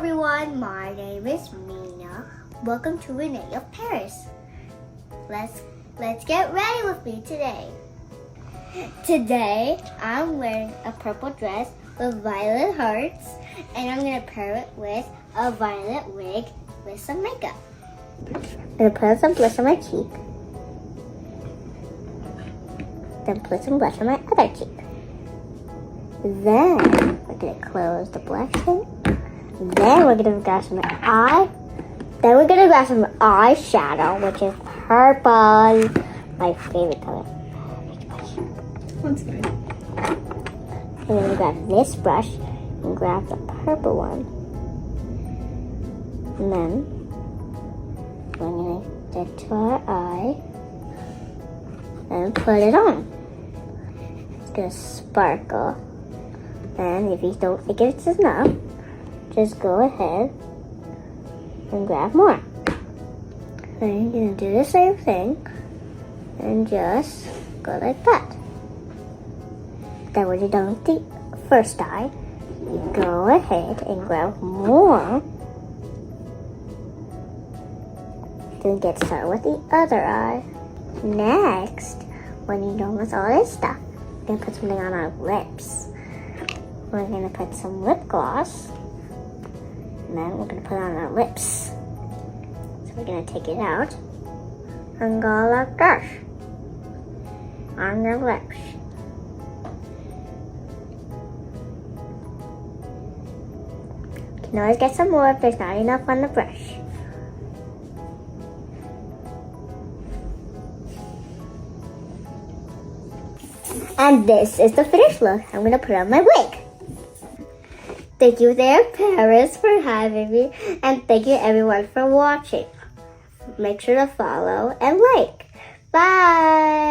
everyone, my name is Mina. Welcome to René of Paris. Let's get ready with me today. Today I'm wearing a purple dress with violet hearts, and I'm gonna pair it with a violet wig with some makeup. I'm gonna put some blush on my cheek, then put some blush on my other cheek. Then we're gonna close the blush in. Then we're gonna grab some eye. Then we're gonna grab some eyeshadow, which is purple, my favorite color. That's good. And then we grab this brush and grab the purple one. And then we're gonna get to our eye and put it on. It's gonna sparkle. And if you don't think it's enough, just go ahead and grab more. Then you're gonna do the same thing and just go like that. Then when you're done with the first eye, you go ahead and grab more. Then get started with the other eye. Next, when you're done with all this stuff, we're gonna put something on our lips. We're gonna put some lip gloss, and then we're gonna put it on our lips. So we're gonna take it out and go like this on your lips. You can always get some more if there's not enough on the brush. And this is the finished look. I'm gonna put on my wig. Thank you there, Paris, for having me, and thank you everyone for watching. Make sure to follow and like. Bye!